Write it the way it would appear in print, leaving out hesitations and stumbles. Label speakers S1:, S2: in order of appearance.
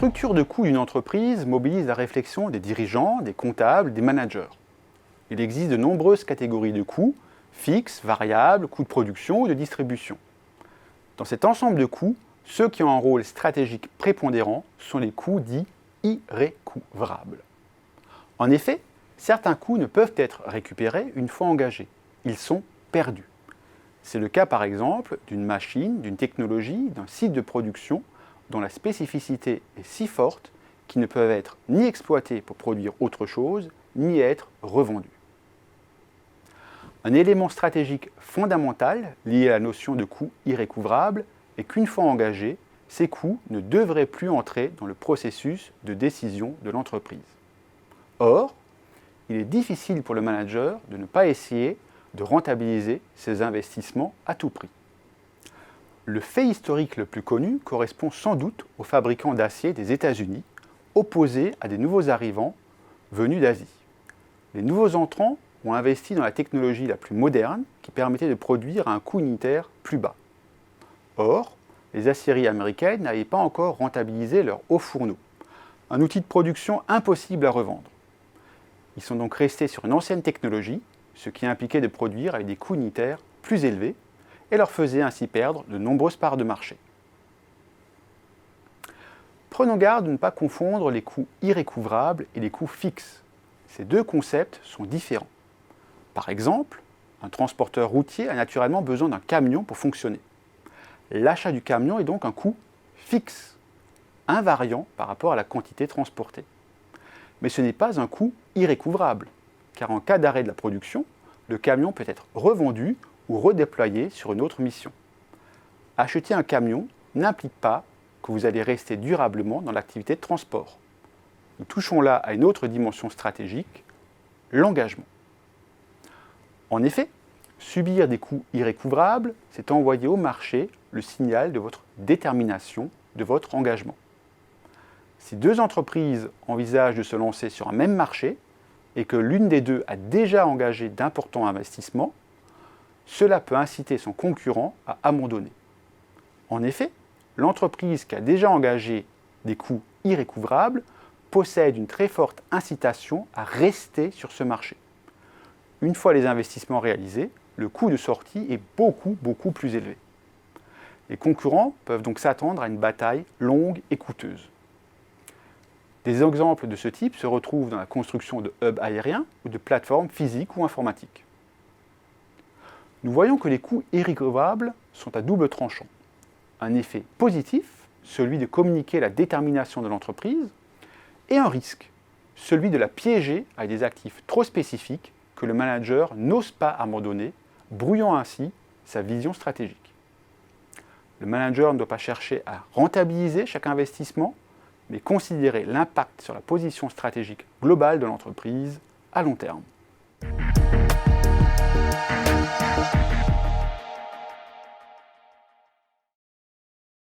S1: structure de coûts d'une entreprise mobilise la réflexion des dirigeants, des comptables, des managers. Il existe de nombreuses catégories de coûts, fixes, variables, coûts de production ou de distribution. Dans cet ensemble de coûts, ceux qui ont un rôle stratégique prépondérant sont les coûts dits irrécouvrables. En effet, certains coûts ne peuvent être récupérés une fois engagés. Ils sont perdus. C'est le cas par exemple d'une machine, d'une technologie, d'un site de production dont la spécificité est si forte qu'ils ne peuvent être ni exploités pour produire autre chose, ni être revendus. Un élément stratégique fondamental lié à la notion de coût irrécouvrable est qu'une fois engagés, ces coûts ne devraient plus entrer dans le processus de décision de l'entreprise. Or, il est difficile pour le manager de ne pas essayer de rentabiliser ses investissements à tout prix. Le fait historique le plus connu correspond sans doute aux fabricants d'acier des États-Unis, opposés à des nouveaux arrivants venus d'Asie. Les nouveaux entrants ont investi dans la technologie la plus moderne qui permettait de produire à un coût unitaire plus bas. Or, les aciéries américaines n'avaient pas encore rentabilisé leurs hauts fourneaux, un outil de production impossible à revendre. Ils sont donc restés sur une ancienne technologie, ce qui impliquait de produire avec des coûts unitaires plus élevés et leur faisait ainsi perdre de nombreuses parts de marché. Prenons garde de ne pas confondre les coûts irrécouvrables et les coûts fixes. Ces deux concepts sont différents. Par exemple, un transporteur routier a naturellement besoin d'un camion pour fonctionner. L'achat du camion est donc un coût fixe, invariant par rapport à la quantité transportée. Mais ce n'est pas un coût irrécouvrable, car en cas d'arrêt de la production, le camion peut être revendu ou redéployé sur une autre mission. Acheter un camion n'implique pas que vous allez rester durablement dans l'activité de transport. Nous touchons là à une autre dimension stratégique, l'engagement. En effet, subir des coûts irrécouvrables, c'est envoyer au marché le signal de votre détermination, de votre engagement. Si deux entreprises envisagent de se lancer sur un même marché et que l'une des deux a déjà engagé d'importants investissements, cela peut inciter son concurrent à abandonner. En effet, l'entreprise qui a déjà engagé des coûts irrécouvrables possède une très forte incitation à rester sur ce marché. Une fois les investissements réalisés, le coût de sortie est beaucoup plus élevé. Les concurrents peuvent donc s'attendre à une bataille longue et coûteuse. Des exemples de ce type se retrouvent dans la construction de hubs aériens ou de plateformes physiques ou informatiques. Nous voyons que les coûts irrécouvrables sont à double tranchant. Un effet positif, celui de communiquer la détermination de l'entreprise, et un risque, celui de la piéger avec des actifs trop spécifiques que le manager n'ose pas abandonner, brouillant ainsi sa vision stratégique. Le manager ne doit pas chercher à rentabiliser chaque investissement, mais considérer l'impact sur la position stratégique globale de l'entreprise à long terme.